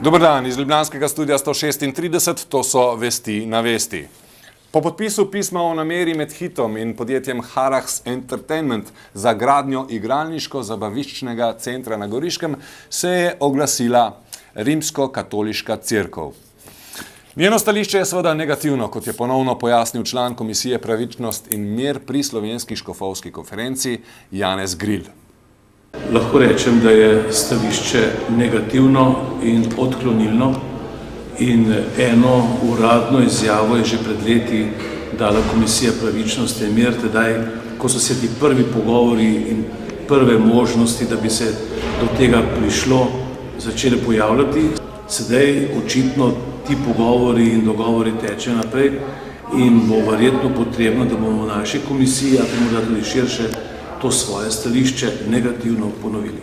Dober dan, iz ljubljanskega studia 136, to so Vesti na vesti. Po podpisu pisma o nameri med Hitom in podjetjem Harax Entertainment za gradnjo igralniško-zabaviščnega centra na Goriškem se je oglasila Rimsko-katoliška cerkev. Njeno stališče je seveda negativno, kot je ponovno pojasnil član Komisije Pravičnost in mir pri Slovenski škofovski konferenci Janez Gril. Lahko rečem, da je stališče negativno in odklonilno in eno uradno izjavo je že pred leti dala Komisija Pravičnosti in mir, tedaj, ko so se ti prvi pogovori in prve možnosti, da bi se do tega prišlo, začeli pojavljati. Sedaj očitno ti pogovori in dogovori tečejo naprej in bo verjetno potrebno, da bomo v naši komisiji, a morda tudi širše, to svoje stališče negativno ponovili.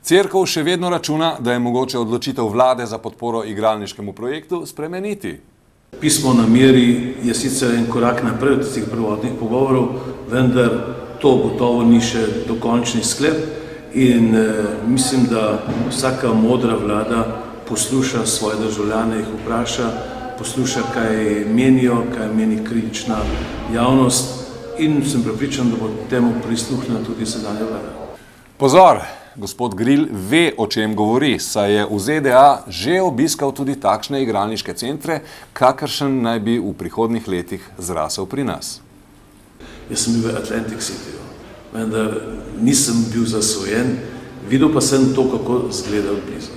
Cerkev še vedno računa, da je mogoče odločitev vlade za podporo igralniškemu projektu spremeniti. Pismo o nameri je sicer en korak naprej od tistih prvotnih pogovorov, vendar to gotovo ni še dokončni sklep in mislim, da vsaka modra vlada posluša svoje državljane, jih vpraša, posluša, kaj menijo, kaj meni kritična javnost. In sem prepričan, da bo temu prisluhnila tudi sedanja vlada. Pozor, gospod Gril ve, o čem govori, saj je v ZDA že obiskal tudi takšne igralniške centre, kakršen naj bi v prihodnjih letih zrasel pri nas. Jaz sem bil v Atlantic Cityju, vendar nisem bil zasvojen, videl pa sem to, kako izgleda od blizu.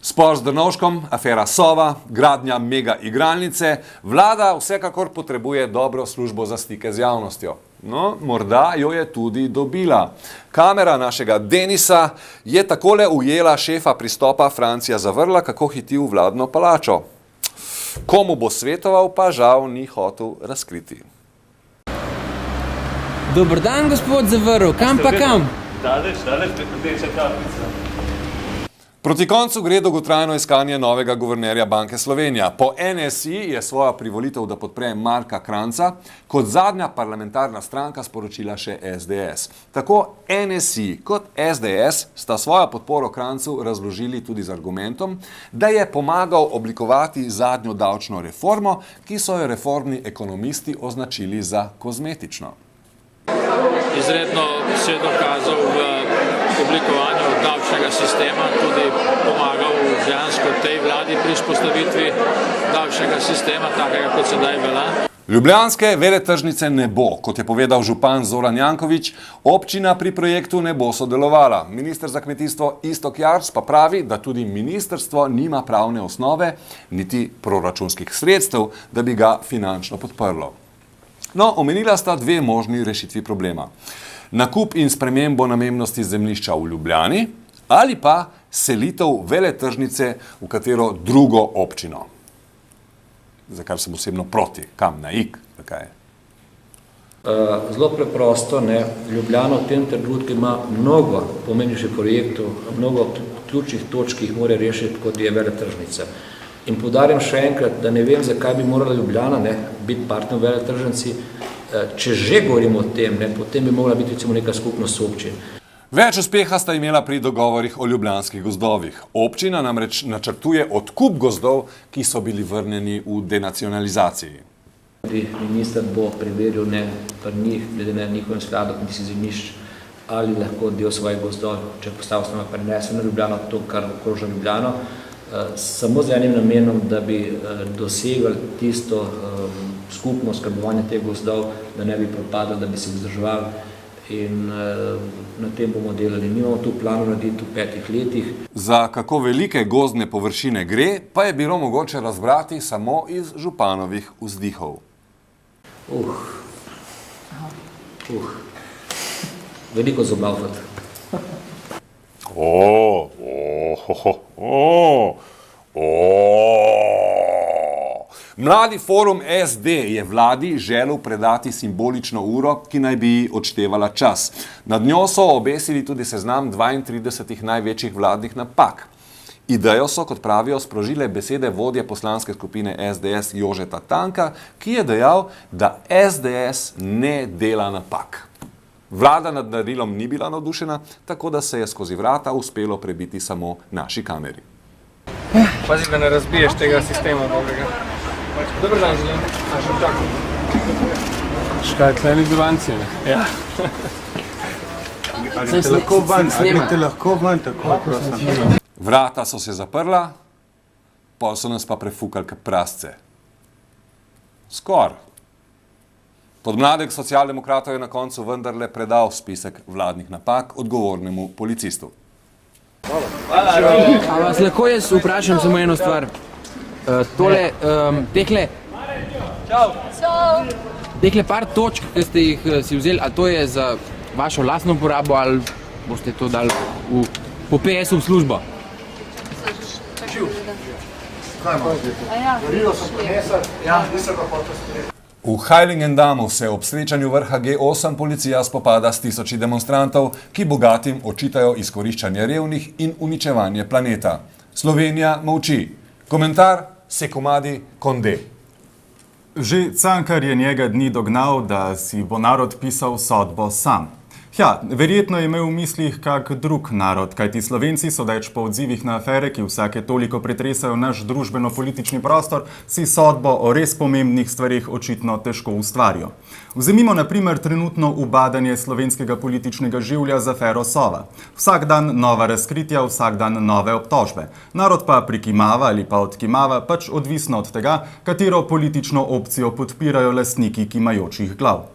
Spor z Drnovškom, afera Sova, gradnja mega igralnice, vlada vsekakor potrebuje dobro službo za stike z javnostjo. No, morda jo je tudi dobila. Kamera našega Denisa je takole ujela šefa pristopa Francija Zavrla, kako hiti v vladno palačo. Komu bo svetoval, pa žal ni hotel razkriti. Dober dan, gospod Zavrl, kam pa kam? Daleč, rdeča kapljica. Proti koncu gre dolgotrajno iskanje novega guvernerja Banke Slovenija. Po NSI je svojo privolitev, da podpre Marka Kranjca, kot zadnja parlamentarna stranka sporočila še SDS. Tako NSI kot SDS sta svojo podporo Kranjcu razložili tudi z argumentom, da je pomagal oblikovati zadnjo davčno reformo, ki so jo reformni ekonomisti označili za kozmetično. Izredno se je dokazal v oblikovanju davčnega sistema, tudi pomagal dejansko tej vladi pri vzpostavitvi davčnega sistema, takega kot sedaj velja. Ljubljanske veletržnice ne bo, kot je povedal župan Zoran Janković, občina pri projektu ne bo sodelovala. Minister za kmetijstvo Iztok Jarc pa pravi, da tudi ministrstvo nima pravne osnove, niti proračunskih sredstev, da bi ga finančno podprlo. No, omenila sta dve možni rešitvi problema. Nakup in spremembo namembnosti zemljišča v Ljubljani ali pa selitev veletržnice v katero drugo občino. Za kar sem osebno proti. Kam? Na Ig? Zakaj? Zelo preprosto, Ljubljana v tem trenutku ima mnogo pomembnejših projektov, mnogo ključnih točk, ki jih mora rešiti, kot je veletržnica. In poudarjam še enkrat, da ne vem, zakaj bi morala Ljubljana biti partner v veletržnici. Če že govorimo o tem, potem bi mogla biti recimo neka skupnost občin. Več uspeha sta imela pri dogovorih o ljubljanskih gozdovih. Občina namreč načrtuje odkup gozdov, ki so bili vrnjeni v denacionalizaciji. Minister bo preveril pri njih, glede na njihovem skladu kmetijskih zemljišč, ali lahko del svojih gozdov, če postavljamo prenese na Ljubljano, to, kar okroža Ljubljano, samo z enim namenom, da bi dosegli tisto skupno skrbovanje teh gozdov, da ne bi propadlo, da bi se vzdrževali in na tem bomo delali. Nimamo tu planu narediti v 5 letih. Za kako velike gozdne površine gre, pa je bilo mogoče razbrati samo iz županovih vzdihov. Veliko zoblavati. Mladi forum SD je vladi želel predati simbolično uro, ki naj bi odštevala čas. Nad njo so obesili tudi seznam 32 največjih vladnih napak. Idejo so, kot pravijo, sprožile besede vodje poslanske skupine SDS Jožeta Tanka, ki je dejal, da SDS ne dela napak. Vlada nad darilom ni bila navdušena, tako da se je skozi vrata uspelo prebiti samo naši kameri. Pazi, da ne razbiješ tega sistema dobrega. Dober dan, želim. A še čakam. Škaj, tleni bilanci, ne? Ja. Greste lahko ven, tako prosim. Vrata so se zaprla, pol so nas pa prefukali kot prasce. Skor. Podmladek socialdemokratov je na koncu vendarle predal spisek vladnih napak odgovornemu policistu. A vas lahko jaz vprašam samo eno stvar? Tehle par točk, ki ste jih si vzeli, a to je za vašo lastno uporabo ali boste to dali po PS-u v službo? V Heiligendamu se ob srečanju vrha G8 policija spopada s tisoči demonstrantov, ki bogatim očitajo izkoriščanje revnih in uničevanje planeta. Slovenija molči. Komentar Sekomadi Konde. Že Cankar je njega dni dognal, da si bo narod pisal sodbo sam. Ja, verjetno je imel v mislih kak drug narod, kajti Slovenci, sodeč po odzivih na afere, ki vsake toliko pretresajo naš družbeno-politični prostor, si sodbo o res pomembnih stvarih očitno težko ustvarijo. Vzemimo na primer trenutno ubadanje slovenskega političnega življa z afero Sova. Vsak dan nova razkritja, vsak dan nove obtožbe. Narod pa prikimava ali pa odkimava, pač odvisno od tega, katero politično opcijo podpirajo lastniki kimajočih glav.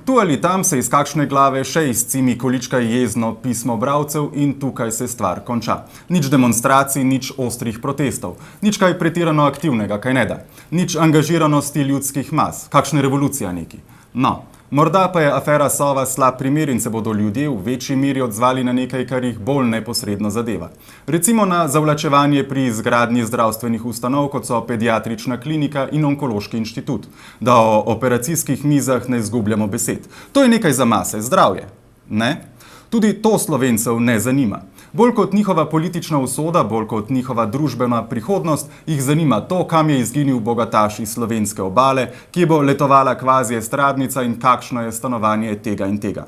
Tu ali tam se iz kakšne glave še izcimi količka jezno pismo bralcev in tukaj se stvar konča. Nič demonstracij, nič ostrih protestov, nič kaj pretirano aktivnega, kaj ne da. Nič angažiranosti ljudskih mas, kakšna revolucija neki. No, morda pa je afera Sova slab primer in se bodo ljudje v večji meri odzvali na nekaj, kar jih bolj neposredno zadeva. Recimo na zavlačevanje pri izgradnji zdravstvenih ustanov, kot so pediatrična klinika in onkološki inštitut. Da o operacijskih mizah ne izgubljamo besed. To je nekaj za mase, zdravje. Ne? Tudi to Slovencev ne zanima. Bolj kot njihova politična usoda, bolj kot njihova družbena prihodnost, jih zanima to, kam je izginil bogataš iz slovenske obale, kje bo letovala kvazi estradnica in kakšno je stanovanje tega in tega.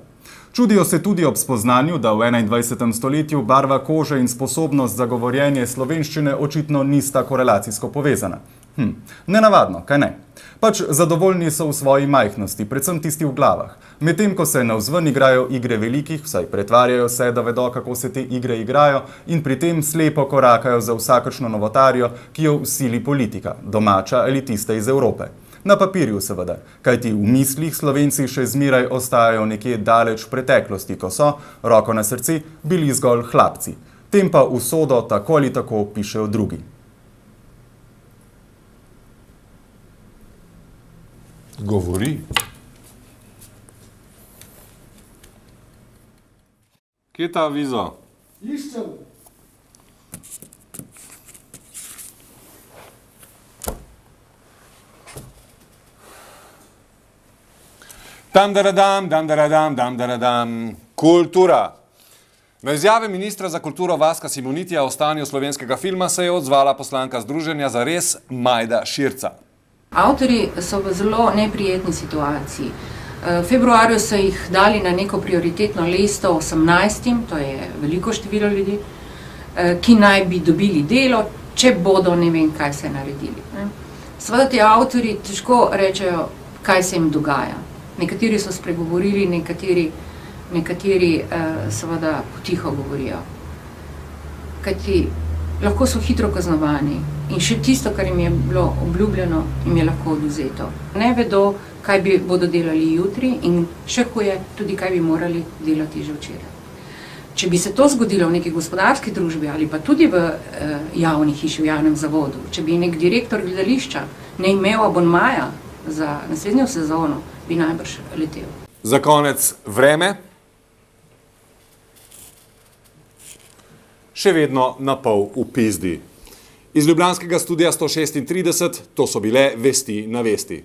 Čudijo se tudi ob spoznanju, da v 21. stoletju barva kože in sposobnost za govorjenje slovenščine očitno nista korelacijsko povezana. Nenavadno, kaj ne? Pač zadovoljni so v svoji majhnosti, predvsem tisti v glavah. Medtem ko se navzven igrajo igre velikih, vsaj pretvarjajo se, da vedo, kako se te igre igrajo in pri tem slepo korakajo za vsakršno novotarjo, ki jo vsili politika, domača ali tista iz Evrope. Na papirju seveda, kajti v mislih Slovenci še zmeraj ostajajo nekje daleč v preteklosti, ko so, roko na srce, bili zgolj hlapci. Tem pa usodo tako ali tako pišejo drugi. Govori. Kje je ta avizo? Iščem. Dam. Kultura. Na izjave ministra za kulturo Vaska Simonitija o stanju slovenskega filma se je odzvala poslanka Združenja Zares Majda Širca. Avtorji so v zelo neprijetni situaciji. V februarju so jih dali na neko prioritetno listo 18, to je veliko število ljudi, ki naj bi dobili delo, če bodo ne vem kaj se naredili. Seveda ti avtorji težko rečejo, kaj se jim dogaja. Nekateri so spregovorili, nekateri seveda potiho govorijo. Kajti lahko so hitro kaznovani in še tisto, kar jim je bilo obljubljeno, jim je lahko odvzeto. Ne vedo, kaj bodo delali jutri in še huje, tudi kaj bi morali delati že včeraj. Če bi se to zgodilo v neki gospodarski družbi ali pa tudi v javni hiši, v javnem zavodu, če bi nek direktor gledališča ne imel abonmaja za naslednjo sezono, bi najbrž letel. Za konec vreme. Še vedno na pol v pizdi. Iz ljubljanskega studia 136, to so bile vesti na vesti.